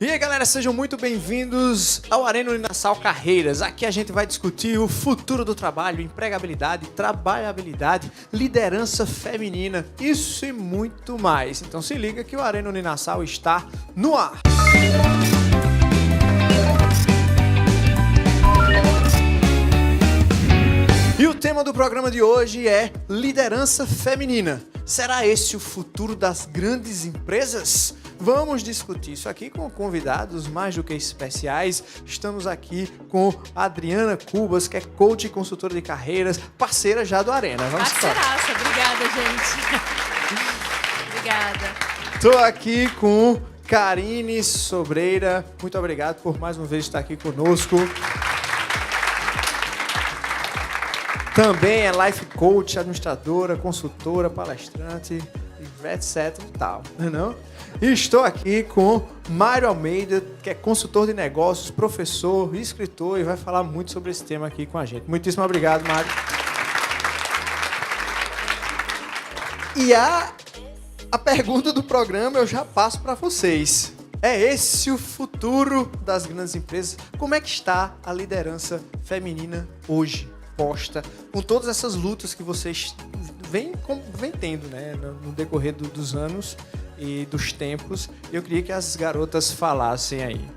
E aí, galera, sejam muito bem-vindos ao Arena Uninasal Carreiras. Aqui a gente vai discutir o futuro do trabalho, empregabilidade, trabalhabilidade, liderança feminina, isso e muito mais. Então se liga que o Arena Uninasal está no ar. E o tema do programa de hoje é liderança feminina. Será esse o futuro das grandes empresas? Vamos discutir isso aqui com convidados mais do que especiais. Estamos aqui com a Adriana Cubas, que é coach e consultora de carreiras, parceira já do Arena. Vamos embora. Parceiraça, obrigada, gente. Obrigada. Estou aqui com Karine Sobreira. Muito obrigado por mais uma vez estar aqui conosco. Também é life coach, administradora, consultora, palestrante, etc e tal, não? E estou aqui com Mário Almeida, que é consultor de negócios, professor, escritor e vai falar muito sobre esse tema aqui com a gente. Muitíssimo obrigado, Mário. E a pergunta do programa eu já passo para vocês. É esse o futuro das grandes empresas? Como é que está a liderança feminina hoje? Posta, com todas essas lutas que vocês vêm tendo, né, no decorrer dos anos e dos tempos. Eu queria que as garotas falassem aí.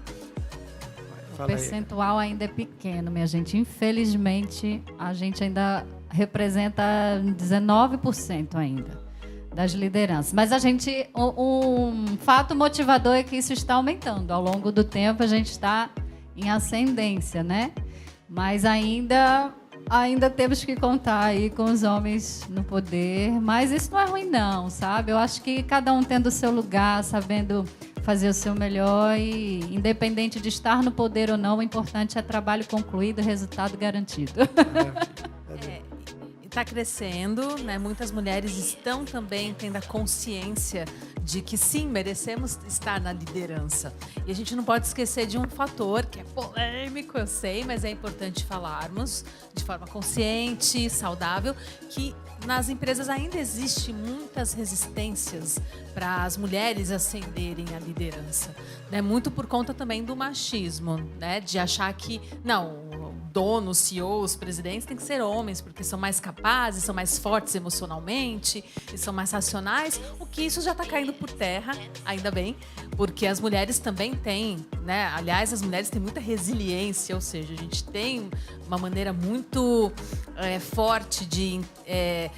O percentual ainda é pequeno, minha gente. Infelizmente, a gente ainda representa 19% ainda das lideranças. Mas um fato motivador é que isso está aumentando. Ao longo do tempo, a gente está em ascendência, né? Mas ainda temos que contar aí com os homens no poder, mas isso não é ruim não, sabe? Eu acho que cada um tendo o seu lugar, sabendo fazer o seu melhor e independente de estar no poder ou não, o importante é trabalho concluído, resultado garantido. Está crescendo, né? Muitas mulheres estão também tendo a consciência de que sim, merecemos estar na liderança. E a gente não pode esquecer de um fator que é polêmico, eu sei, mas é importante falarmos de forma consciente, saudável, que nas empresas ainda existem muitas resistências para as mulheres ascenderem à liderança, né? Muito por conta também do machismo, né? De achar que, não, donos, CEOs, presidentes têm que ser homens, porque são mais capazes, são mais fortes emocionalmente e são mais racionais, o que isso já está caindo por terra, ainda bem, porque as mulheres também têm, né? Aliás, as mulheres têm muita resiliência, ou seja, a gente tem uma maneira muito forte de...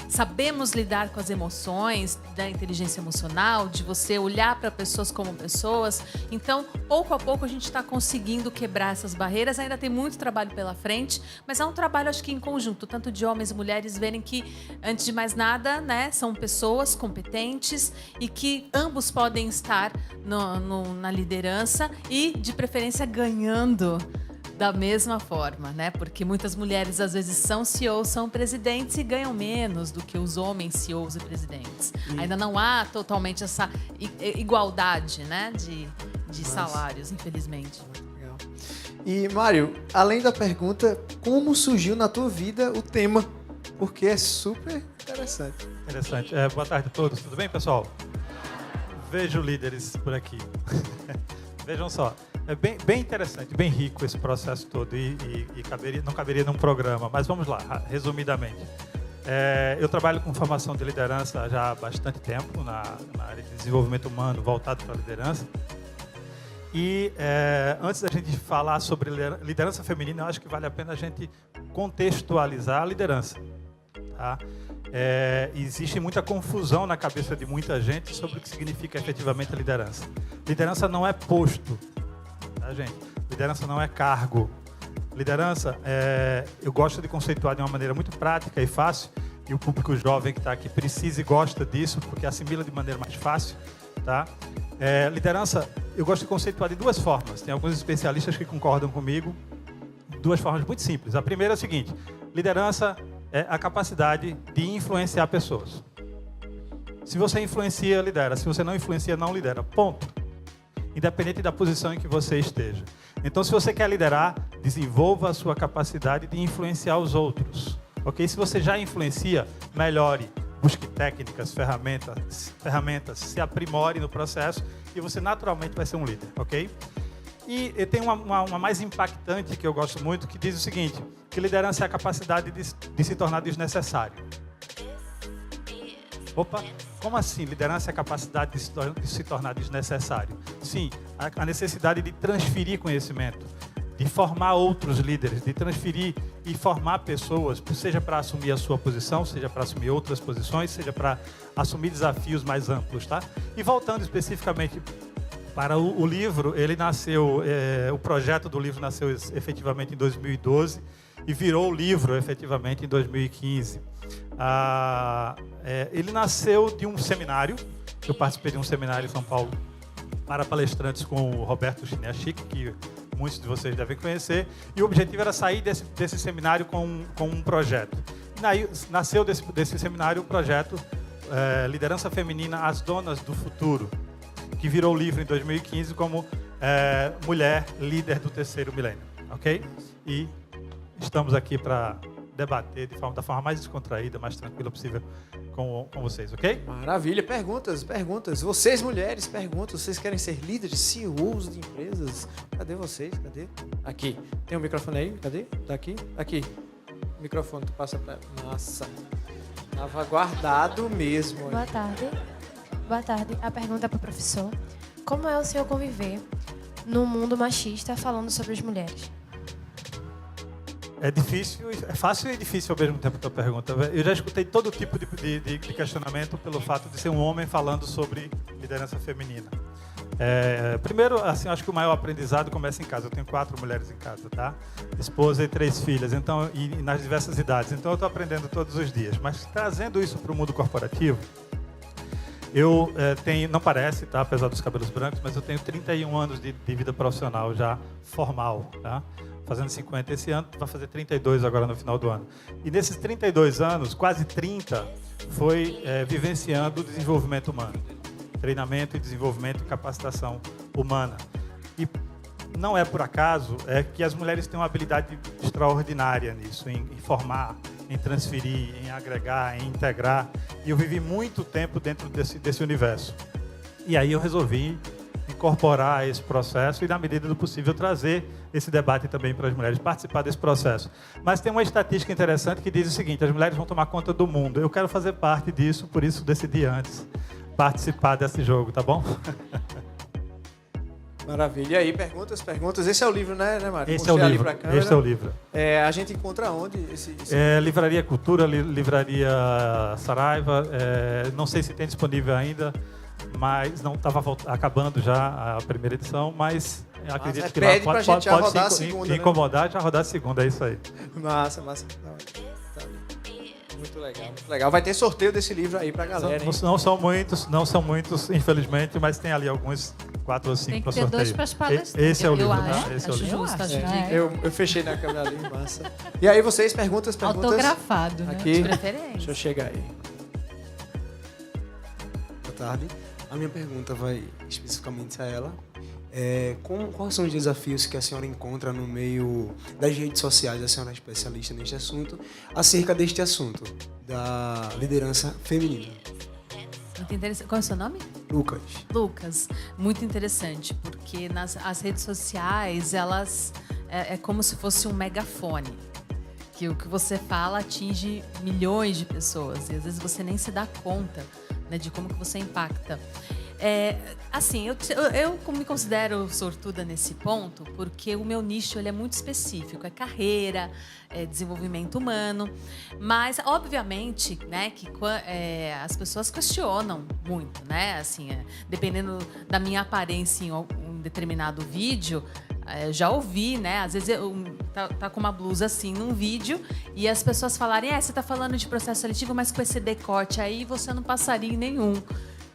sabemos lidar com as emoções, da inteligência emocional, de você olhar para pessoas como pessoas. Então, pouco a pouco, a gente está conseguindo quebrar essas barreiras. Ainda tem muito trabalho pela frente, mas é um trabalho, acho que em conjunto, tanto de homens e mulheres verem que, antes de mais nada, né, são pessoas competentes e que ambos podem estar na liderança e, de preferência, ganhando da mesma forma, né? Porque muitas mulheres, às vezes, são CEOs, são presidentes e ganham menos do que os homens CEOs e presidentes. Ainda não há totalmente essa igualdade, né? De salários, infelizmente. Legal. E, Mário, além da pergunta, como surgiu na tua vida o tema? Porque é super interessante. Interessante. Boa tarde a todos. Tudo bem, pessoal? Vejo líderes por aqui. Vejam só. É bem interessante, bem rico esse processo todo e não caberia num programa, mas vamos lá, resumidamente. Eu trabalho com formação de liderança já há bastante tempo, na área de desenvolvimento humano voltado para a liderança. E antes da gente falar sobre liderança feminina, eu acho que vale a pena a gente contextualizar a liderança. Tá? Existe muita confusão na cabeça de muita gente sobre o que significa efetivamente a liderança. Liderança não é posto. Gente, liderança não é cargo. Liderança, eu gosto de conceituar de uma maneira muito prática e fácil, e o público jovem que está aqui precisa e gosta disso, porque assimila de maneira mais fácil. Tá? Liderança, eu gosto de conceituar de duas formas. Tem alguns especialistas que concordam comigo. Duas formas muito simples. A primeira é o seguinte: liderança é a capacidade de influenciar pessoas. Se você influencia, lidera. Se você não influencia, não lidera. Ponto. Independente da posição em que você esteja. Então, se você quer liderar, desenvolva a sua capacidade de influenciar os outros. Ok? Se você já influencia, melhore. busque técnicas, ferramentas, se aprimore no processo e você naturalmente vai ser um líder, ok? E tem uma mais impactante que eu gosto muito, que diz o seguinte, que liderança é a capacidade de se tornar desnecessário. Opa, como assim? Liderança é a capacidade de se tornar desnecessário? Sim, a necessidade de transferir conhecimento, de formar outros líderes, de transferir e formar pessoas, seja para assumir a sua posição, seja para assumir outras posições, seja para assumir desafios mais amplos, tá? E voltando especificamente para o livro, ele nasceu, o projeto do livro nasceu efetivamente em 2012 e virou o livro efetivamente em 2015. Ele nasceu de um seminário, eu participei de um seminário em São Paulo para palestrantes com o Roberto Chiniachik, que muitos de vocês devem conhecer, e o objetivo era sair desse seminário com um projeto. E daí, nasceu desse seminário o projeto Liderança Feminina, as Donas do Futuro, que virou livro em 2015 como Mulher Líder do Terceiro Milênio, ok? E estamos aqui para debater da forma mais descontraída, mais tranquila possível com vocês, ok? Maravilha. Perguntas. Vocês, mulheres, perguntas. Vocês querem ser líderes, CEOs de empresas? Cadê vocês? Cadê? Aqui. Tem um microfone aí? Cadê? Daqui? Aqui. O microfone, tu passa para... Nossa. Tava guardado mesmo. Boa tarde. Boa tarde. A pergunta é para o professor. Como é o senhor conviver num mundo machista falando sobre as mulheres? É difícil, é fácil e difícil ao mesmo tempo a tua pergunta. Eu já escutei todo tipo de questionamento pelo fato de ser um homem falando sobre liderança feminina. Primeiro, assim, acho que o maior aprendizado começa em casa. Eu tenho 4 mulheres em casa, tá? Esposa e 3 filhas, então, e nas diversas idades. Então, eu estou aprendendo todos os dias. Mas trazendo isso para o mundo corporativo, eu tenho, não parece, tá? Apesar dos cabelos brancos, mas eu tenho 31 anos de vida profissional já formal, tá? Fazendo 50 esse ano, vai fazer 32 agora no final do ano. E nesses 32 anos, quase 30, foi vivenciando o desenvolvimento humano. Treinamento e desenvolvimento e capacitação humana. E não é por acaso que as mulheres têm uma habilidade extraordinária nisso, em formar, em transferir, em agregar, em integrar. E eu vivi muito tempo dentro desse universo. E aí eu resolvi incorporar esse processo e, na medida do possível, trazer esse debate também para as mulheres, participar desse processo. Mas tem uma estatística interessante que diz o seguinte: as mulheres vão tomar conta do mundo. Eu quero fazer parte disso, por isso decidi antes participar desse jogo, tá bom? Maravilha. E aí, perguntas. Esse é o livro, né, Mário? Esse é o livro. A gente encontra onde esse... Livraria Cultura, Livraria Saraiva. Não sei se tem disponível ainda, mas não estava acabando já a primeira edição, mas acredito que pede lá pode rodar a segunda, incomodar, já rodar a segunda, é isso aí. Massa. Muito legal. Vai ter sorteio desse livro aí pra galera, hein? Não são muitos, infelizmente, mas tem ali alguns 4 ou 5 para sorteio. Tem que ter 2 para as palestras. Esse é o livro, né? Acho Esse é o livro. justo, acho Eu fechei na câmera ali, massa. E aí, vocês, perguntas? Autografado, né? Aqui. De preferência. Deixa eu chegar aí. Boa tarde. A minha pergunta vai especificamente a ela. Quais são os desafios que a senhora encontra no meio das redes sociais, a senhora é especialista neste assunto, acerca deste assunto, da liderança feminina? Muito interessante. Qual é o seu nome? Lucas. Muito interessante, porque as redes sociais, elas é como se fosse um megafone. Que o que você fala atinge milhões de pessoas e às vezes você nem se dá conta, né, de como que você impacta. Assim, eu me considero sortuda nesse ponto, porque o meu nicho ele é muito específico, é carreira, é desenvolvimento humano, mas obviamente, né, que as pessoas questionam muito, né, assim, dependendo da minha aparência em um determinado vídeo, já ouvi, né, às vezes tá com uma blusa assim num vídeo e as pessoas falarem, você tá falando de processo seletivo, mas com esse decote aí você não passaria em nenhum.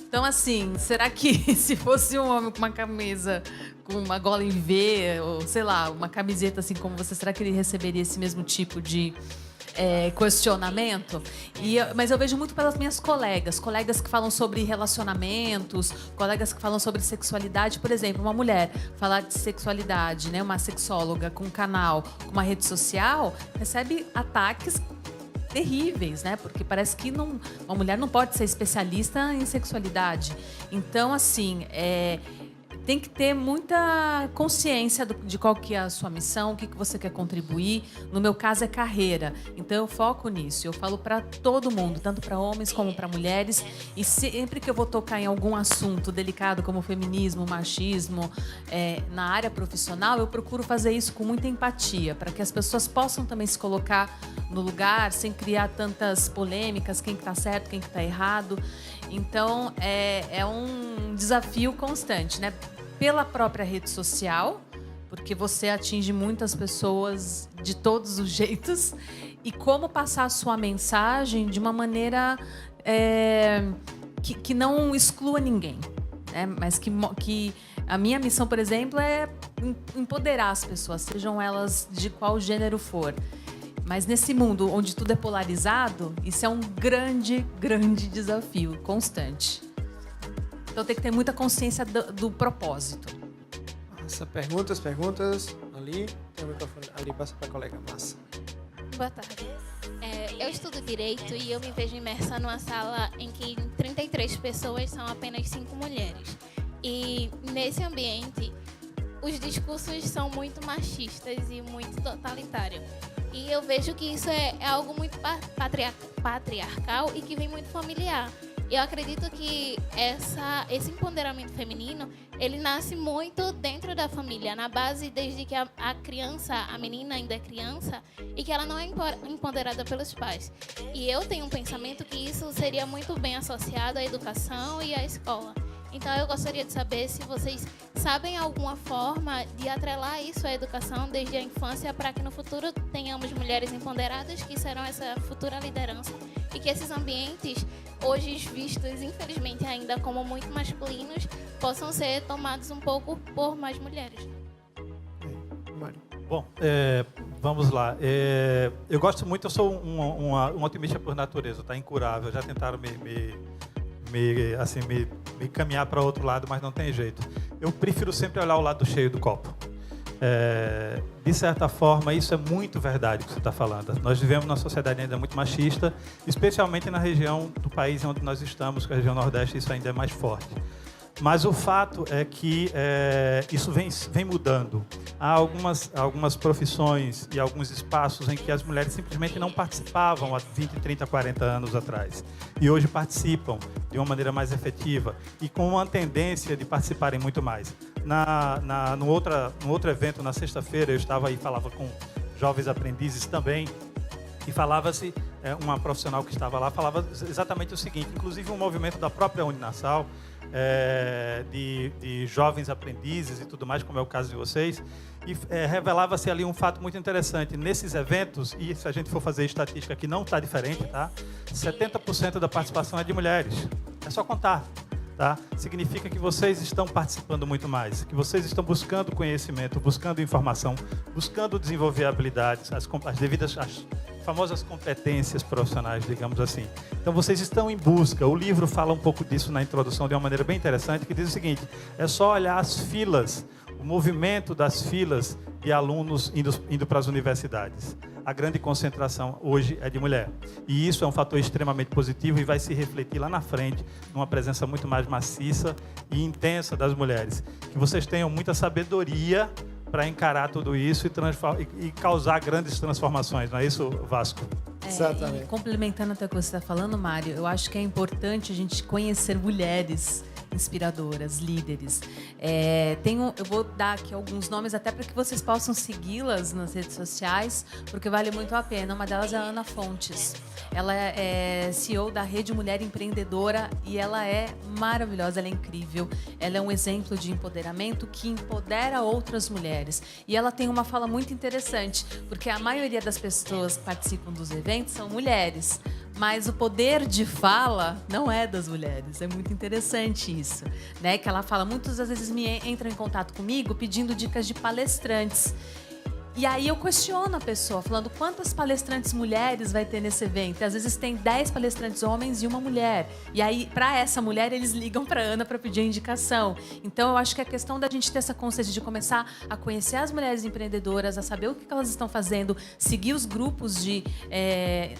Então, assim, será que se fosse um homem com uma camisa, com uma gola em V, ou sei lá, uma camiseta assim como você, será que ele receberia esse mesmo tipo de questionamento? Mas eu vejo muito pelas minhas colegas que falam sobre relacionamentos, colegas que falam sobre sexualidade. Por exemplo, uma mulher falar de sexualidade, né, uma sexóloga com um canal, com uma rede social, recebe ataques terríveis, né? Porque parece que uma mulher não pode ser especialista em sexualidade. Então, assim, tem que ter muita consciência de qual que é a sua missão, o que você quer contribuir. No meu caso é carreira, então eu foco nisso. Eu falo para todo mundo, tanto para homens como para mulheres. E sempre que eu vou tocar em algum assunto delicado como feminismo, machismo, na área profissional, eu procuro fazer isso com muita empatia, para que as pessoas possam também se colocar no lugar, sem criar tantas polêmicas, quem está certo, quem está errado. Então, é um desafio constante, né? Pela própria rede social, porque você atinge muitas pessoas de todos os jeitos, e como passar a sua mensagem de uma maneira que não exclua ninguém, né? Mas que a minha missão, por exemplo, é empoderar as pessoas, sejam elas de qual gênero for. Mas nesse mundo onde tudo é polarizado, isso é um grande, grande desafio constante. Então tem que ter muita consciência do propósito. Massa. Perguntas. Ali, tem o microfone. Ali, passa para a colega Massa. Boa tarde. Eu estudo Direito e eu me vejo imersa numa sala em que 33 pessoas são apenas 5 mulheres. E nesse ambiente, os discursos são muito machistas e muito totalitários. E eu vejo que isso é algo muito patriarcal e que vem muito familiar. Eu acredito que esse empoderamento feminino, ele nasce muito dentro da família, na base desde que a criança, a menina ainda é criança e que ela não é empoderada pelos pais. E eu tenho um pensamento que isso seria muito bem associado à educação e à escola. Então, eu gostaria de saber se vocês sabem alguma forma de atrelar isso à educação desde a infância para que no futuro tenhamos mulheres empoderadas que serão essa futura liderança e que esses ambientes, hoje vistos, infelizmente, ainda como muito masculinos, possam ser tomados um pouco por mais mulheres. Mário. Bom, vamos lá. Eu gosto muito, eu sou um otimista por natureza, tá? Incurável. Já tentaram me caminhar para outro lado, mas não tem jeito. Eu prefiro sempre olhar o lado cheio do copo. De certa forma, isso é muito verdade o que você está falando. Nós vivemos numa sociedade ainda muito machista, especialmente na região do país onde nós estamos, que é a região Nordeste, isso ainda é mais forte. Mas o fato é que isso vem mudando. Há algumas profissões e alguns espaços em que as mulheres simplesmente não participavam há 20, 30, 40 anos atrás. E hoje participam de uma maneira mais efetiva e com uma tendência de participarem muito mais. No outro evento, na sexta-feira, eu estava aí, falava com jovens aprendizes também, e falava-se, uma profissional que estava lá, falava exatamente o seguinte, inclusive um movimento da própria Uninasal, de jovens aprendizes e tudo mais, como é o caso de vocês, e revelava-se ali um fato muito interessante. Nesses eventos, e se a gente for fazer estatística que não está diferente, tá? 70% da participação é de mulheres. É só contar. Tá? Significa que vocês estão participando muito mais, que vocês estão buscando conhecimento, buscando informação, buscando desenvolver habilidades, as famosas competências profissionais, digamos assim. Então, vocês estão em busca. O livro fala um pouco disso na introdução de uma maneira bem interessante, que diz o seguinte: é só olhar as filas, o movimento das filas de alunos indo para as universidades. A grande concentração hoje é de mulher. E isso é um fator extremamente positivo e vai se refletir lá na frente numa presença muito mais maciça e intensa das mulheres. Que vocês tenham muita sabedoria para encarar tudo isso e causar grandes transformações. Não é isso, Vasco? Exatamente. E complementando até o que você está falando, Mário, eu acho que é importante a gente conhecer mulheres inspiradoras, líderes. Eu vou dar aqui alguns nomes até para que vocês possam segui-las nas redes sociais, porque vale muito a pena. Uma delas é a Ana Fontes. Ela é CEO da Rede Mulher Empreendedora e ela é maravilhosa, ela é incrível. Ela é um exemplo de empoderamento que empodera outras mulheres. E ela tem uma fala muito interessante, porque a maioria das pessoas que participam dos eventos são mulheres. Mas o poder de fala não é das mulheres. É muito interessante isso, né? Que ela fala, muitas das vezes entram em contato comigo pedindo dicas de palestrantes. E aí eu questiono a pessoa, falando quantas palestrantes mulheres vai ter nesse evento. E às vezes tem 10 palestrantes homens e uma mulher. E aí, para essa mulher, eles ligam para Ana para pedir a indicação. Então, eu acho que a questão da gente ter essa consciência de começar a conhecer as mulheres empreendedoras, a saber o que elas estão fazendo, seguir os grupos de,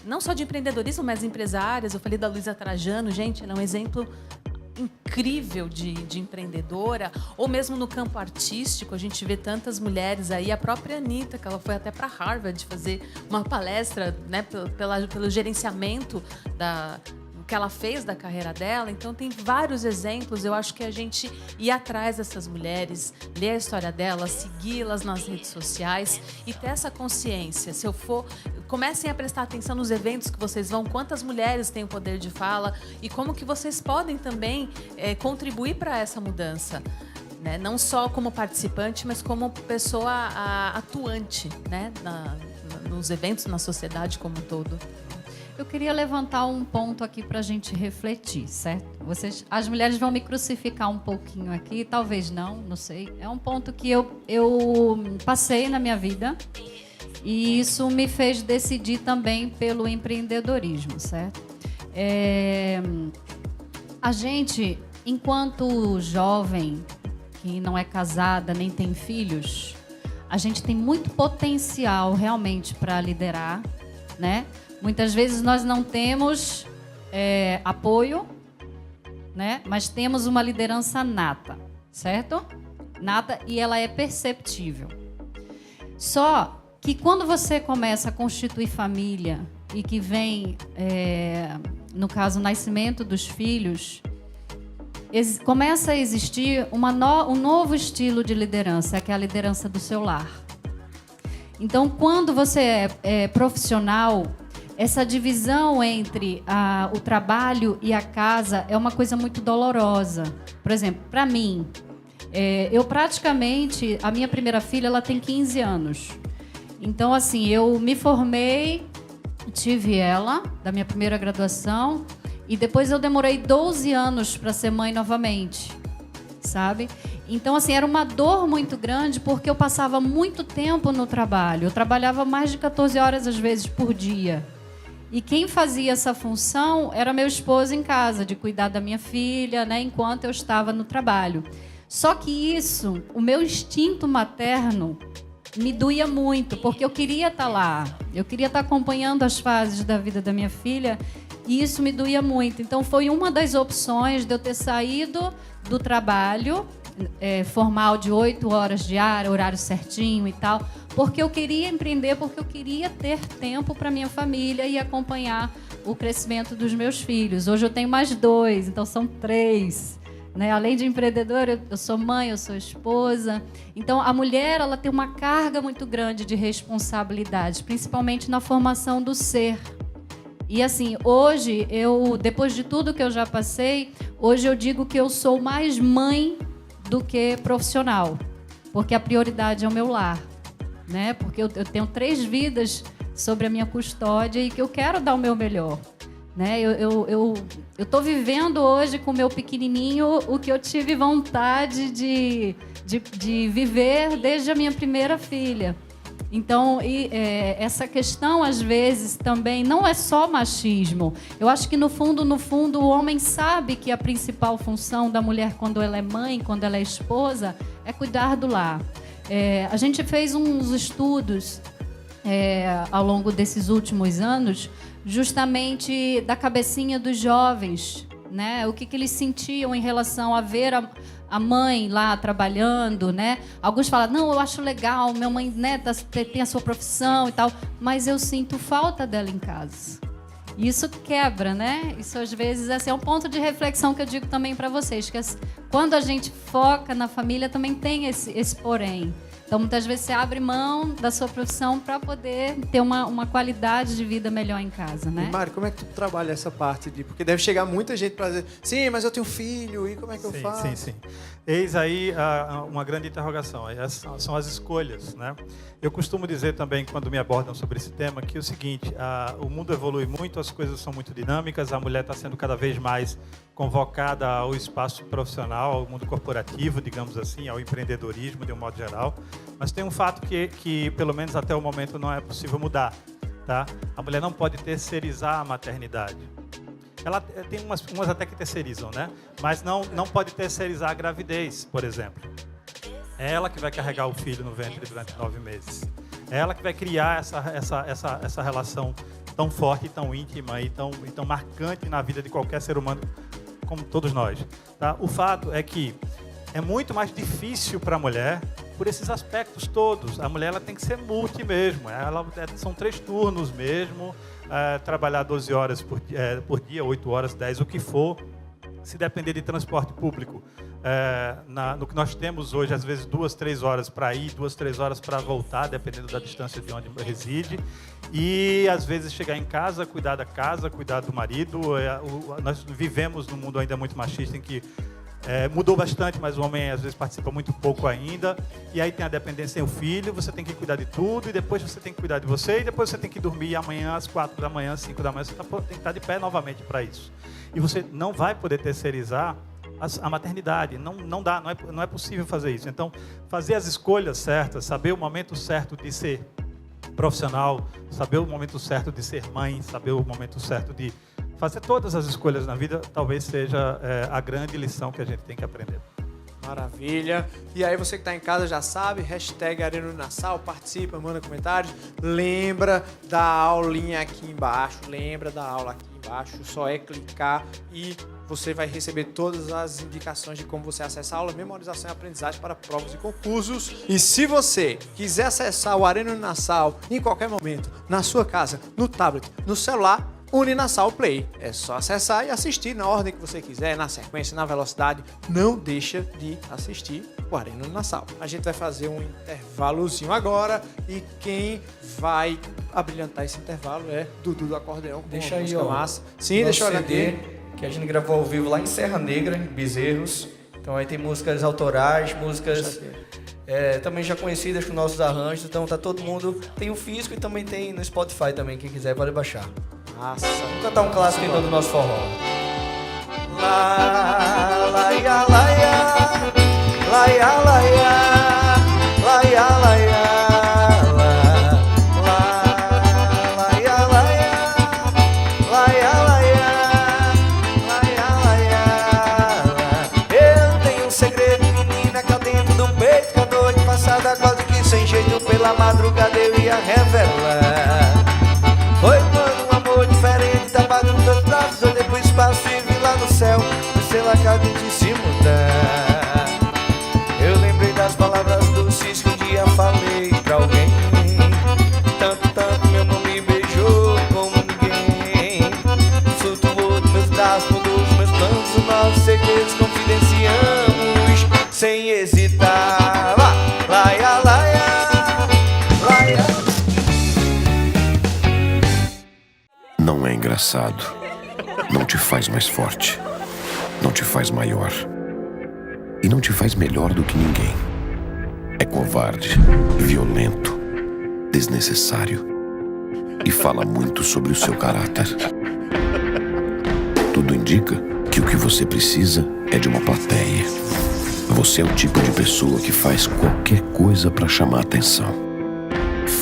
não só de empreendedorismo, mas empresárias. Eu falei da Luísa Trajano, gente, ela é um exemplo incrível de empreendedora, ou mesmo no campo artístico, a gente vê tantas mulheres aí, a própria Anitta, que ela foi até para Harvard fazer uma palestra, né, pelo gerenciamento que ela fez da carreira dela. Então tem vários exemplos. Eu acho que a gente ir atrás dessas mulheres, ler a história delas, segui-las nas redes sociais e ter essa consciência. Se eu for, comecem a prestar atenção nos eventos que vocês vão, quantas mulheres têm o poder de fala e como que vocês podem também contribuir para essa mudança, né? Não só como participante, mas como pessoa atuante, né? Nos eventos, na sociedade como um todo. Eu queria levantar um ponto aqui para a gente refletir, certo? As mulheres vão me crucificar um pouquinho aqui, talvez não sei. É um ponto que eu passei na minha vida e isso me fez decidir também pelo empreendedorismo, certo? A gente, enquanto jovem, que não é casada nem tem filhos, a gente tem muito potencial realmente para liderar, né? Muitas vezes nós não temos apoio, né? Mas temos uma liderança nata, certo? Nata, e ela é perceptível. Só que quando você começa a constituir família e que vem, no caso, o nascimento dos filhos, começa a existir um novo estilo de liderança, que é a liderança do seu lar. Então, quando você é profissional, essa divisão entre o trabalho e a casa é uma coisa muito dolorosa. Por exemplo, para mim, a minha primeira filha, ela tem 15 anos. Então, assim, eu me formei, tive ela, da minha primeira graduação, e depois eu demorei 12 anos para ser mãe novamente, sabe? Então, assim, era uma dor muito grande porque eu passava muito tempo no trabalho. Eu trabalhava mais de 14 horas, às vezes, por dia. E quem fazia essa função era meu esposo em casa, de cuidar da minha filha, né, enquanto eu estava no trabalho. Só que isso, o meu instinto materno, me doía muito, porque eu queria estar lá. Eu queria estar acompanhando as fases da vida da minha filha e isso me doía muito. Então, foi uma das opções de eu ter saído do trabalho formal de 8 horas diárias, horário certinho e tal, porque eu queria empreender, porque eu queria ter tempo para minha família e acompanhar o crescimento dos meus filhos. Hoje eu tenho mais 2, então são 3. Né? Além de empreendedora, eu sou mãe, eu sou esposa. Então, a mulher, ela tem uma carga muito grande de responsabilidade, principalmente na formação do ser. E assim, hoje, depois de tudo que eu já passei, hoje eu digo que eu sou mais mãe do que profissional, porque a prioridade é o meu lar, né? Porque eu tenho 3 vidas sobre a minha custódia e que eu quero dar o meu melhor, né? Eu estou vivendo hoje com o meu pequenininho o que eu tive vontade de viver desde a minha primeira filha. Então, essa questão, às vezes, também não é só machismo. Eu acho que, no fundo, o homem sabe que a principal função da mulher, quando ela é mãe, quando ela é esposa, é cuidar do lar. A gente fez uns estudos ao longo desses últimos anos, justamente da cabecinha dos jovens, né? O que eles sentiam em relação a ver a mãe lá trabalhando, né? Alguns falam, não, eu acho legal, minha mãe, né, tem a sua profissão e tal, mas eu sinto falta dela em casa. E isso quebra, né? Isso às vezes assim, é um ponto de reflexão que eu digo também para vocês, que quando a gente foca na família também tem esse porém. Então, muitas vezes, você abre mão da sua profissão para poder ter uma qualidade de vida melhor em casa, né? E, Mari, como é que tu trabalha essa parte? Porque deve chegar muita gente para dizer, sim, mas eu tenho filho, e como é que eu faço? Sim. Eis aí uma grande interrogação. São as escolhas, né? Eu costumo dizer também, quando me abordam sobre esse tema, que é o seguinte, o mundo evolui muito, as coisas são muito dinâmicas, a mulher está sendo cada vez mais convocada ao espaço profissional, ao mundo corporativo, digamos assim, ao empreendedorismo, de um modo geral. Mas tem um fato que pelo menos até o momento, não é possível mudar. Tá? A mulher não pode terceirizar a maternidade. Ela tem umas até que terceirizam, né? Mas não pode terceirizar a gravidez, por exemplo. É ela que vai carregar o filho no ventre durante 9 meses. É ela que vai criar essa relação tão forte, tão íntima e tão marcante na vida de qualquer ser humano, como todos nós. Tá? O fato é que é muito mais difícil para a mulher por esses aspectos todos. A mulher ela tem que ser multi mesmo. São 3 turnos mesmo, trabalhar 12 horas por dia, 8 horas, 10, o que for. Se depender de transporte público, no que nós temos hoje, às vezes 2, 3 horas para ir, 2, 3 horas para voltar, dependendo da distância de onde reside. E, às vezes, chegar em casa, cuidar da casa, cuidar do marido. Nós vivemos num mundo ainda muito machista em que mudou bastante, mas o homem às vezes participa muito pouco ainda. E aí tem a dependência em o filho, você tem que cuidar de tudo, e depois você tem que cuidar de você, e depois você tem que dormir amanhã às 4 da manhã, 5 da manhã, você tem que estar de pé novamente para isso. E você não vai poder terceirizar a maternidade, não dá, não é possível fazer isso. Então, fazer as escolhas certas, saber o momento certo de ser profissional, saber o momento certo de ser mãe, saber o momento certo de fazer todas as escolhas na vida, talvez seja a grande lição que a gente tem que aprender. Maravilha. E aí você que está em casa já sabe, #ArenaUniNassau, participa, manda comentários. Lembra da aulinha aqui embaixo, só é clicar e você vai receber todas as indicações de como você acessa a aula, memorização e aprendizagem para provas e concursos. E se você quiser acessar o Arena Uninassau em qualquer momento, na sua casa, no tablet, no celular, Uninassau Play. É só acessar e assistir na ordem que você quiser, na sequência, na velocidade. Não deixa de assistir o Arena Uninassau. A gente vai fazer um intervalozinho agora e quem vai abrilhantar esse intervalo é Dudu do Acordeão. Deixa aí, ó. Massa. Sim, deixa eu olhar aqui. Que a gente gravou ao vivo lá em Serra Negra, em Bezerros. Então aí tem músicas autorais, músicas também já conhecidas com nossos arranjos. Então tá todo mundo, tem o físico e também tem no Spotify também, quem quiser pode baixar. Nossa. Vamos cantar um clássico então do nosso forró. Lá, lá, ia, lá, ia, lá, ia, lá, ia, lá, ia, lá, ia. Sem jeito pela madrugada eu ia revelar. Foi quando um amor diferente tava nos meus braços. Olhei pro espaço e vi lá no céu sei lá cadente se mudar. Eu lembrei das palavras doces que um dia falei pra alguém. Tanto meu amor me beijou como ninguém. Flutuou dos meus braços, mudou os meus planos. Os nossos segredos confidenciamos sem hesitar. Laia, laia, laia. Não é engraçado. Não te faz mais forte. Não te faz maior. E não te faz melhor do que ninguém. É covarde, violento, desnecessário. E fala muito sobre o seu caráter. Tudo indica que o que você precisa é de uma plateia. Você é o tipo de pessoa que faz qualquer coisa para chamar atenção.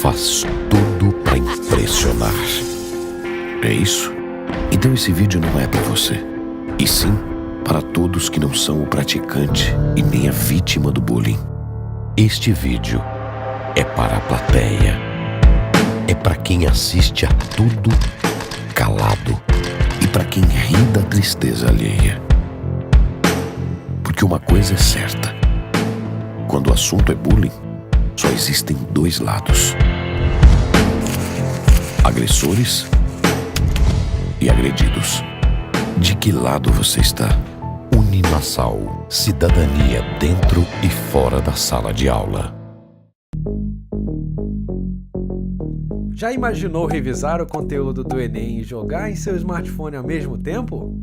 Faz tudo para impressionar. É isso? Então esse vídeo não é para você. E sim para todos que não são o praticante e nem a vítima do bullying. Este vídeo é para a plateia. É para quem assiste a tudo calado. E para quem ri da tristeza alheia. Porque uma coisa é certa: quando o assunto é bullying, só existem 2 lados: agressores e agredidos. De que lado você está? Uninassau, cidadania dentro e fora da sala de aula. Já imaginou revisar o conteúdo do Enem e jogar em seu smartphone ao mesmo tempo?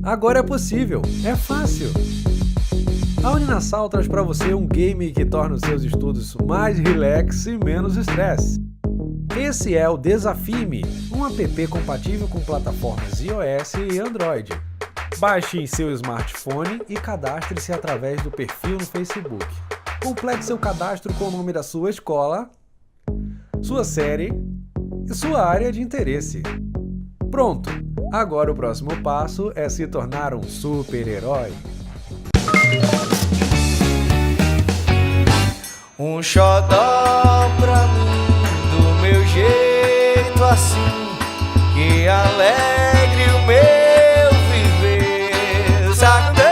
Agora é possível, é fácil. A Uninassau traz para você um game que torna os seus estudos mais relax e menos estresse. Esse é o Desafie-me, um app compatível com plataformas iOS e Android. Baixe em seu smartphone e cadastre-se através do perfil no Facebook. Complete seu cadastro com o nome da sua escola, sua série e sua área de interesse. Pronto! Agora o próximo passo é se tornar um super-herói. Um xodó pra mim, do meu jeito assim, que alegre o meu viver. Sacanagem.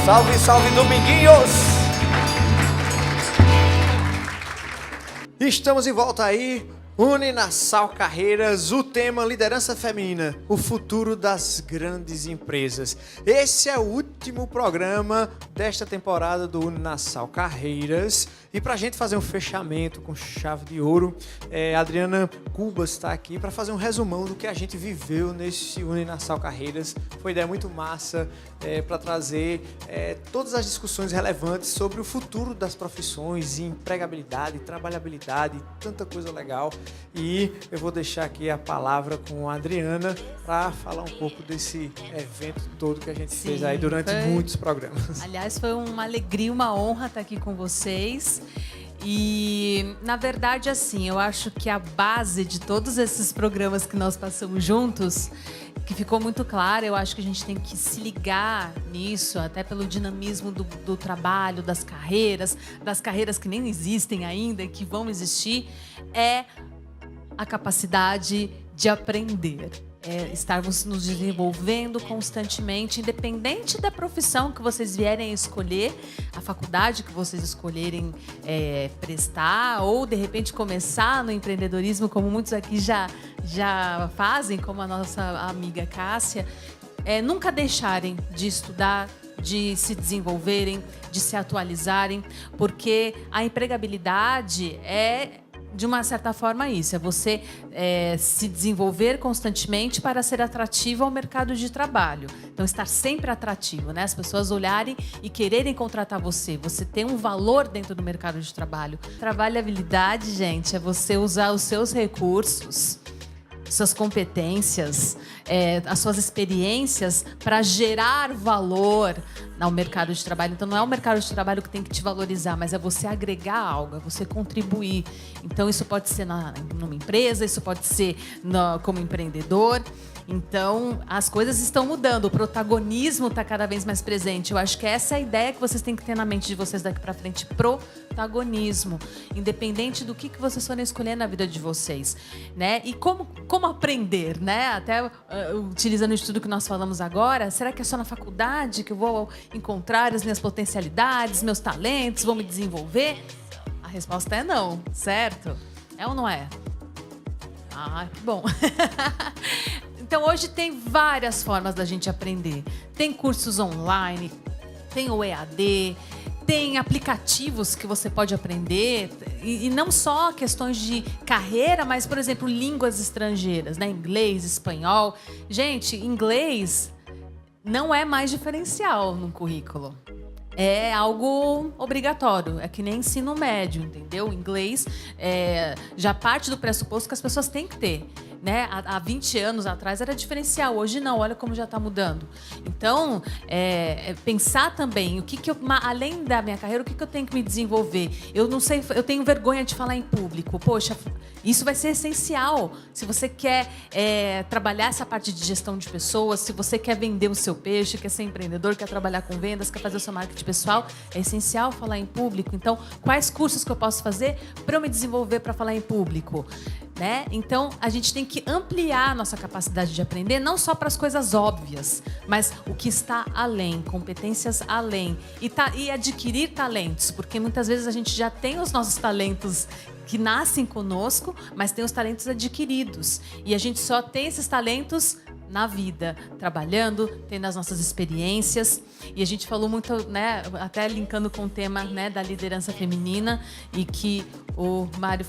Salve, salve, Dominguinhos! Estamos de volta aí, Uninassal Carreiras, o tema liderança feminina, o futuro das grandes empresas. Esse é o último programa desta temporada do Uninassal Carreiras. E para a gente fazer um fechamento com chave de ouro, a Adriana Cubas está aqui para fazer um resumão do que a gente viveu nesse Uninassal Carreiras. Foi ideia muito massa para trazer todas as discussões relevantes sobre o futuro das profissões, empregabilidade, trabalhabilidade, tanta coisa legal. E eu vou deixar aqui a palavra com a Adriana para falar um pouco desse evento todo que a gente fez aí durante muitos programas. Aliás, foi uma alegria, uma honra estar aqui com vocês. E, na verdade, assim, eu acho que a base de todos esses programas que nós passamos juntos, que ficou muito claro, eu acho que a gente tem que se ligar nisso, até pelo dinamismo do trabalho, das carreiras que nem existem ainda e que vão existir, é a capacidade de aprender. Estarmos nos desenvolvendo constantemente, independente da profissão que vocês vierem a escolher, a faculdade que vocês escolherem prestar, ou de repente começar no empreendedorismo, como muitos aqui já fazem, como a nossa amiga Cássia, nunca deixarem de estudar, de se desenvolverem, de se atualizarem, porque a empregabilidade de uma certa forma, isso. É você se desenvolver constantemente para ser atrativo ao mercado de trabalho. Então, estar sempre atrativo, né? As pessoas olharem e quererem contratar você. Você tem um valor dentro do mercado de trabalho. Trabalhabilidade, gente, é você usar os seus recursos, suas competências, as suas experiências para gerar valor no mercado de trabalho. Então, não é o mercado de trabalho que tem que te valorizar, mas é você agregar algo, é você contribuir. Então, isso pode ser numa empresa, isso pode ser como empreendedor. Então, as coisas estão mudando, o protagonismo está cada vez mais presente. Eu acho que essa é a ideia que vocês têm que ter na mente de vocês daqui para frente, protagonismo, independente do que vocês forem escolher na vida de vocês, né? E como aprender, né? Até utilizando o estudo que nós falamos agora, será que é só na faculdade que eu vou encontrar as minhas potencialidades, meus talentos, vou me desenvolver? A resposta é não, certo? É ou não é? Ah, que bom! Então, hoje tem várias formas da gente aprender. Tem cursos online, tem o EAD, tem aplicativos que você pode aprender. E não só questões de carreira, mas, por exemplo, línguas estrangeiras, né? Inglês, espanhol. Gente, inglês não é mais diferencial no currículo. É algo obrigatório, é que nem ensino médio, entendeu? Inglês já parte do pressuposto que as pessoas têm que ter. Né? Há 20 anos atrás era diferencial, hoje não, olha como já está mudando. Então, pensar também, além da minha carreira, o que eu tenho que me desenvolver? Eu não sei, eu tenho vergonha de falar em público. Poxa, isso vai ser essencial. Se você quer trabalhar essa parte de gestão de pessoas, se você quer vender o seu peixe, quer ser empreendedor, quer trabalhar com vendas, quer fazer o seu marketing pessoal, é essencial falar em público. Então, quais cursos que eu posso fazer para eu me desenvolver para falar em público? Né? Então, a gente tem que ampliar a nossa capacidade de aprender, não só para as coisas óbvias, mas o que está além, competências além. E adquirir talentos, porque muitas vezes a gente já tem os nossos talentos que nascem conosco, mas tem os talentos adquiridos. E a gente só tem esses talentos na vida, trabalhando, tendo as nossas experiências. E a gente falou muito, né, até linkando com o tema, né, da liderança feminina, e que o Mário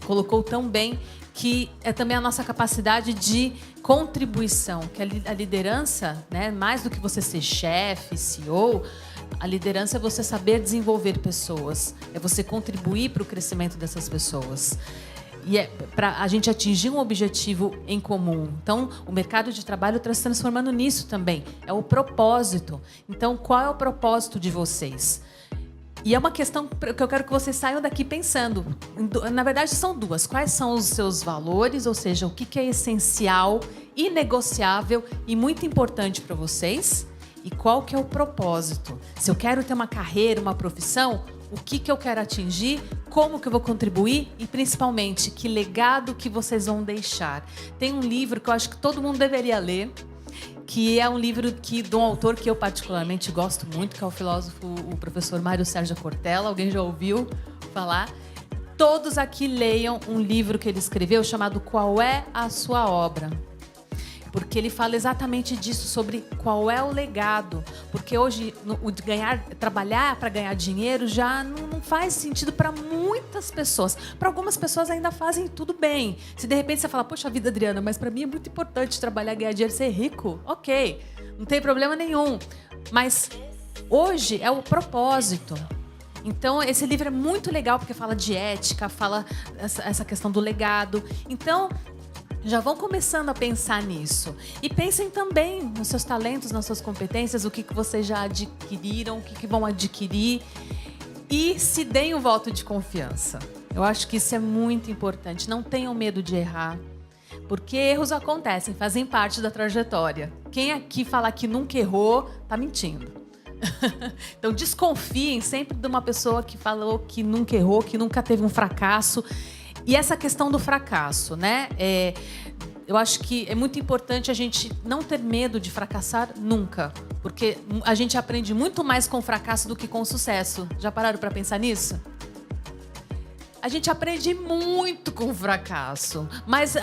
colocou tão bem, que é também a nossa capacidade de contribuição, que a liderança, né, mais do que você ser chefe, CEO, a liderança é você saber desenvolver pessoas, é você contribuir para o crescimento dessas pessoas. E é para a gente atingir um objetivo em comum. Então, o mercado de trabalho está se transformando nisso também. É o propósito. Então, qual é o propósito de vocês? E é uma questão que eu quero que vocês saiam daqui pensando. Na verdade, são duas. Quais são os seus valores? Ou seja, o que é essencial, inegociável e muito importante para vocês? E qual que é o propósito? Se eu quero ter uma carreira, uma profissão, o que eu quero atingir, como que eu vou contribuir e, principalmente, que legado que vocês vão deixar. Tem um livro que eu acho que todo mundo deveria ler, que é um livro de um autor que eu particularmente gosto muito, que é o filósofo, o professor Mário Sérgio Cortella. Alguém já ouviu falar? Todos aqui leiam um livro que ele escreveu chamado Qual é a Sua Obra? Porque ele fala exatamente disso, sobre qual é o legado. Porque hoje, trabalhar para ganhar dinheiro já não faz sentido para muitas pessoas. Para algumas pessoas ainda fazem tudo bem. Se de repente você fala, poxa vida, Adriana, mas para mim é muito importante trabalhar, ganhar dinheiro, ser rico. Ok, não tem problema nenhum. Mas hoje é o propósito. Então, esse livro é muito legal porque fala de ética, fala essa questão do legado. Então, já vão começando a pensar nisso. E pensem também nos seus talentos, nas suas competências, o que vocês já adquiriram, o que vão adquirir. E se deem um voto de confiança. Eu acho que isso é muito importante. Não tenham medo de errar. Porque erros acontecem, fazem parte da trajetória. Quem aqui falar que nunca errou, tá mentindo. Então, desconfiem sempre de uma pessoa que falou que nunca errou, que nunca teve um fracasso. E essa questão do fracasso, né? Eu acho que é muito importante a gente não ter medo de fracassar nunca. Porque a gente aprende muito mais com o fracasso do que com o sucesso. Já pararam para pensar nisso? A gente aprende muito com o fracasso. Mas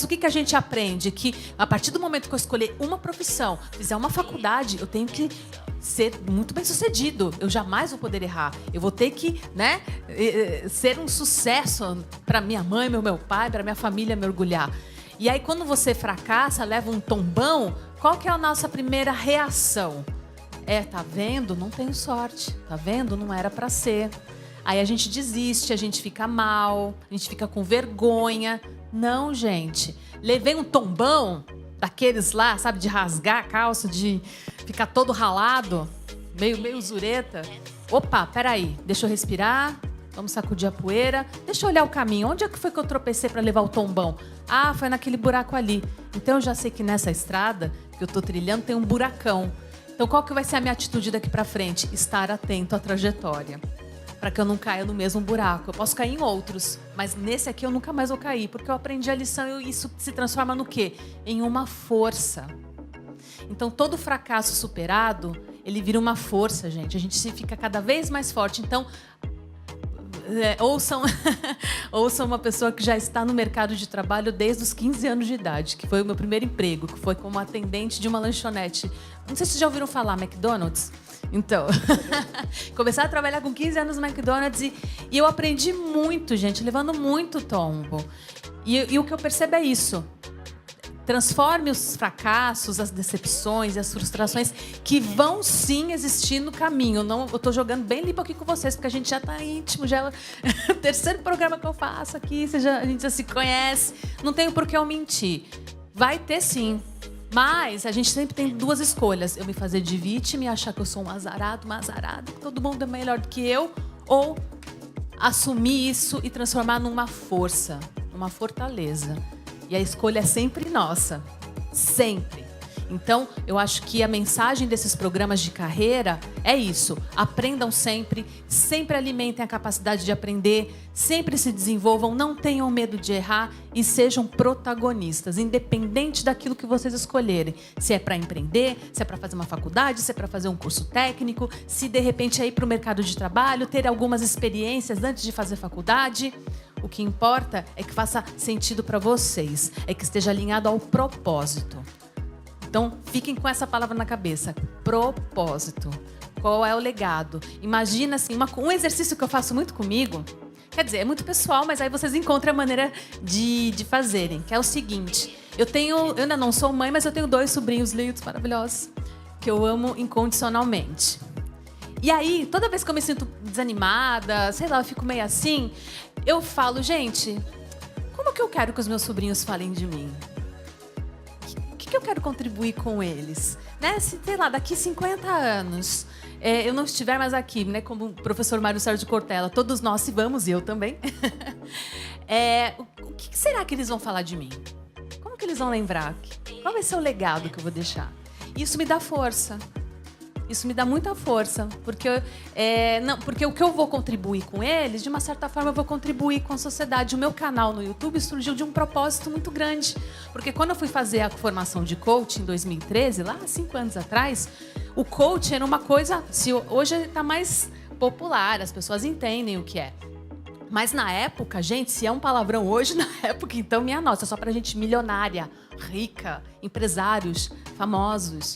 o que a gente aprende? Que a partir do momento que eu escolher uma profissão, fizer uma faculdade, eu tenho que ser muito bem sucedido. Eu jamais vou poder errar. Eu vou ter que, né, ser um sucesso para minha mãe, meu pai, para minha família me orgulhar. E aí, quando você fracassa, leva um tombão, qual que é a nossa primeira reação? Tá vendo? Não tenho sorte. Tá vendo? Não era para ser. Aí a gente desiste, a gente fica mal, a gente fica com vergonha. Não, gente. Levei um tombão daqueles lá, sabe, de rasgar a calça, de ficar todo ralado, meio zureta. Opa, peraí, deixa eu respirar, vamos sacudir a poeira, deixa eu olhar o caminho. Onde é que foi que eu tropecei para levar o tombão? Ah, foi naquele buraco ali. Então eu já sei que nessa estrada que eu tô trilhando tem um buracão. Então qual que vai ser a minha atitude daqui para frente? Estar atento à trajetória, para que eu não caia no mesmo buraco. Eu posso cair em outros, mas nesse aqui eu nunca mais vou cair, porque eu aprendi a lição e isso se transforma no quê? Em uma força. Então, todo fracasso superado, ele vira uma força, gente. A gente se fica cada vez mais forte. Então, ouçam uma pessoa que já está no mercado de trabalho desde os 15 anos de idade, que foi o meu primeiro emprego, que foi como atendente de uma lanchonete. Não sei se vocês já ouviram falar, McDonald's. Então, começar a trabalhar com 15 anos no McDonald's e eu aprendi muito, gente, levando muito tombo. E o que eu percebo é isso. Transforme os fracassos, as decepções e as frustrações que vão sim existir no caminho. Eu tô jogando bem limpo aqui com vocês, porque a gente já tá íntimo, já é o terceiro programa que eu faço aqui, a gente já se conhece. Não tenho por que eu mentir. Vai ter sim. Mas a gente sempre tem duas escolhas. Eu me fazer de vítima e achar que eu sou um azarado, que todo mundo é melhor do que eu. Ou assumir isso e transformar numa força, numa fortaleza. E a escolha é sempre nossa. Sempre. Então, eu acho que a mensagem desses programas de carreira é isso. Aprendam sempre, sempre alimentem a capacidade de aprender, sempre se desenvolvam, não tenham medo de errar e sejam protagonistas, independente daquilo que vocês escolherem. Se é para empreender, se é para fazer uma faculdade, se é para fazer um curso técnico, se de repente é ir para o mercado de trabalho, ter algumas experiências antes de fazer faculdade. O que importa é que faça sentido para vocês, é que esteja alinhado ao propósito. Então, fiquem com essa palavra na cabeça. Propósito. Qual é o legado? Imagina assim, um exercício que eu faço muito comigo, quer dizer, é muito pessoal, mas aí vocês encontram a maneira de fazerem, que é o seguinte. Eu ainda não sou mãe, mas eu tenho 2 sobrinhos lindos, maravilhosos, que eu amo incondicionalmente. E aí, toda vez que eu me sinto desanimada, sei lá, eu fico meio assim, eu falo, gente, como que eu quero que os meus sobrinhos falem de mim? O que eu quero contribuir com eles? Né? Se, sei lá, daqui 50 anos eu não estiver mais aqui, né, como o professor Mário Sérgio Cortella, todos nós se vamos, e eu também. O que será que eles vão falar de mim? Como que eles vão lembrar? Qual vai ser o legado que eu vou deixar? Isso me dá força. Isso me dá muita força, porque o que eu vou contribuir com eles, de uma certa forma, eu vou contribuir com a sociedade. O meu canal no YouTube surgiu de um propósito muito grande, porque quando eu fui fazer a formação de coach em 2013, lá 5 anos atrás, o coach era uma coisa, hoje está mais popular, as pessoas entendem o que é. Mas na época, gente, se é um palavrão hoje, na época, então minha nossa, só pra gente milionária, rica, empresários, famosos.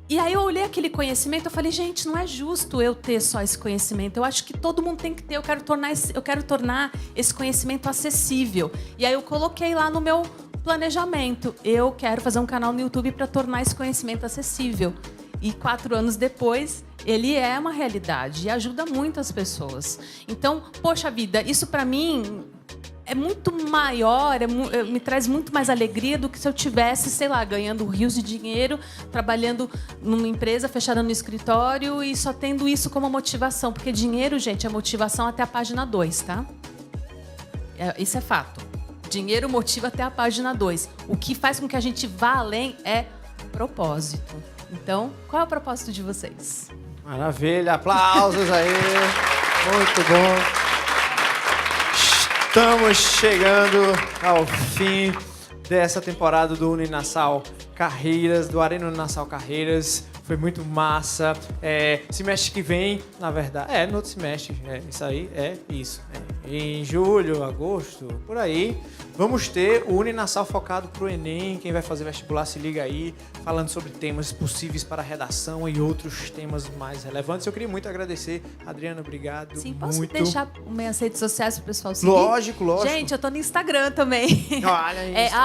E aí eu olhei aquele conhecimento, eu falei, gente, não é justo eu ter só esse conhecimento. Eu acho que todo mundo tem que ter, eu quero tornar esse conhecimento acessível. E aí eu coloquei lá no meu planejamento, eu quero fazer um canal no YouTube para tornar esse conhecimento acessível. E 4 anos depois, ele é uma realidade e ajuda muitas pessoas. Então, poxa vida, isso para mim é muito maior, me traz muito mais alegria do que se eu tivesse, sei lá, ganhando rios de dinheiro, trabalhando numa empresa, fechada no escritório e só tendo isso como motivação. Porque dinheiro, gente, é motivação até a página 2, tá? Isso é fato. Dinheiro motiva até a página 2. O que faz com que a gente vá além é propósito. Então, qual é o propósito de vocês? Maravilha, aplausos aí. Muito bom. Estamos chegando ao fim dessa temporada do Uninassal Carreiras, do Arena Uninassal Carreiras. Foi muito massa. Semestre que vem, na verdade, no outro semestre, isso aí, isso. Em julho, agosto, por aí, vamos ter o Uninassal focado para o Enem. Quem vai fazer vestibular, se liga aí, falando sobre temas possíveis para a redação e outros temas mais relevantes. Eu queria muito agradecer. Adriana, obrigado. Sim, posso muito. Deixar minhas redes sociais para o pessoal seguir? Lógico. Gente, eu tô no Instagram também. Olha isso.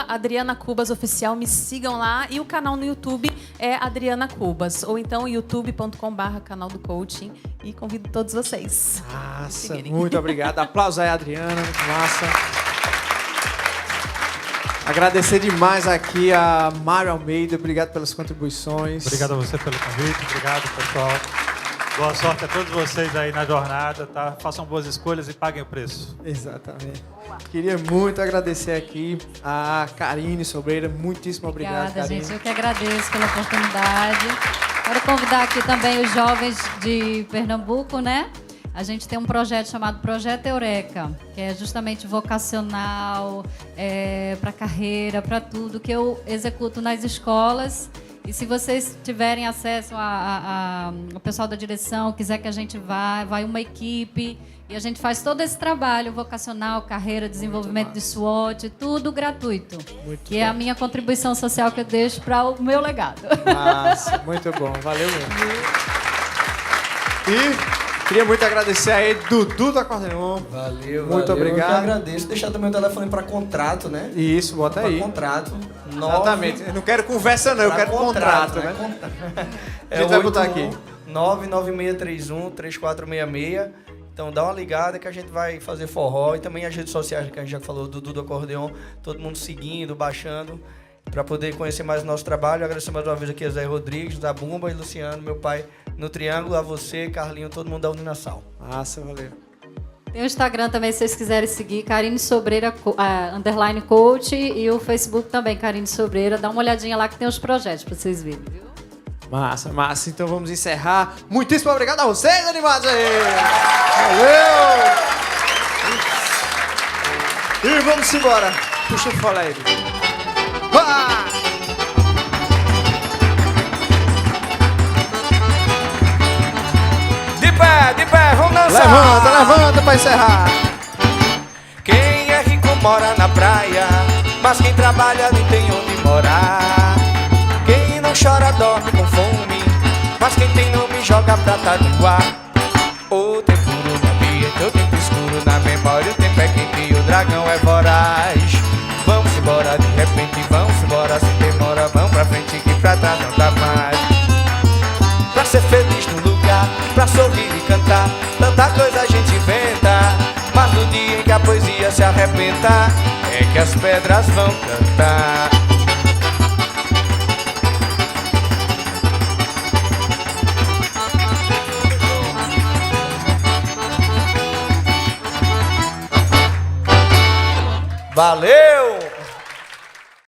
@AdrianaCubasOficial, me sigam lá. E o canal no YouTube é Adriana Cubas. Ou então youtube.com/canal do coaching. E convido todos vocês. Massa, muito obrigado. Aplausos aí, Adriana, muito massa. Agradecer demais aqui a Mário Almeida, obrigado pelas contribuições. Obrigado a você pelo convite, obrigado, pessoal. Boa sorte a todos vocês aí na jornada, tá? Façam boas escolhas e paguem o preço. Exatamente. Queria muito agradecer aqui a Karine Sobreira, muitíssimo obrigado, Karine. Gente, eu que agradeço pela oportunidade. Quero convidar aqui também os jovens de Pernambuco, né? A gente tem um projeto chamado Projeto Eureka, que é justamente vocacional, para carreira, para tudo, que eu executo nas escolas. E se vocês tiverem acesso ao pessoal da direção, quiser que a gente vai uma equipe, e a gente faz todo esse trabalho vocacional, carreira, desenvolvimento de SWOT, tudo gratuito. Que é a minha contribuição social que eu deixo para o meu legado. Nossa, muito bom, valeu mesmo. E queria muito agradecer aí Dudu da Acordeon. Valeu, muito obrigado. Eu que agradeço. Deixar também o telefone para contrato, né? Isso, bota aí. Para contrato. Exatamente. Eu não quero conversa, não. Eu quero contrato, né? A gente vai botar aqui. 99631-3466. Então dá uma ligada que a gente vai fazer forró. E também as redes sociais que a gente já falou, Dudu do Acordeon. Todo mundo seguindo, baixando. Para poder conhecer mais o nosso trabalho. Agradecer mais uma vez aqui a Zé Rodrigues, da Bumba e Luciano, meu pai no Triângulo, a você, Carlinho, todo mundo da Uninassal. Massa, valeu. Tem o Instagram também, se vocês quiserem seguir, Karine Sobreira, _coach, e o Facebook também, Karine Sobreira. Dá uma olhadinha lá que tem os projetos para vocês verem, viu? Massa, massa. Então vamos encerrar. Muitíssimo obrigado a vocês, animados aí. Valeu! E vamos embora. Puxa o fole aí. De pé, vamos dançar. Levanta pra encerrar. mora na praia, mas quem trabalha nem tem onde morar. Quem não chora dorme com fome, mas quem tem nome joga prata no ar. O tempo no ambiente, o tempo escuro na memória, o tempo é quente e o dragão é voraz. Vamos embora de repente, vamos embora sem demora, vamos pra frente que pra trás não dá mais. Pra ser feliz no lugar, pra sorrir e cantar, tanta coisa a gente inventa, mas no dia em que a poesia se arrebenta, é que as pedras vão cantar.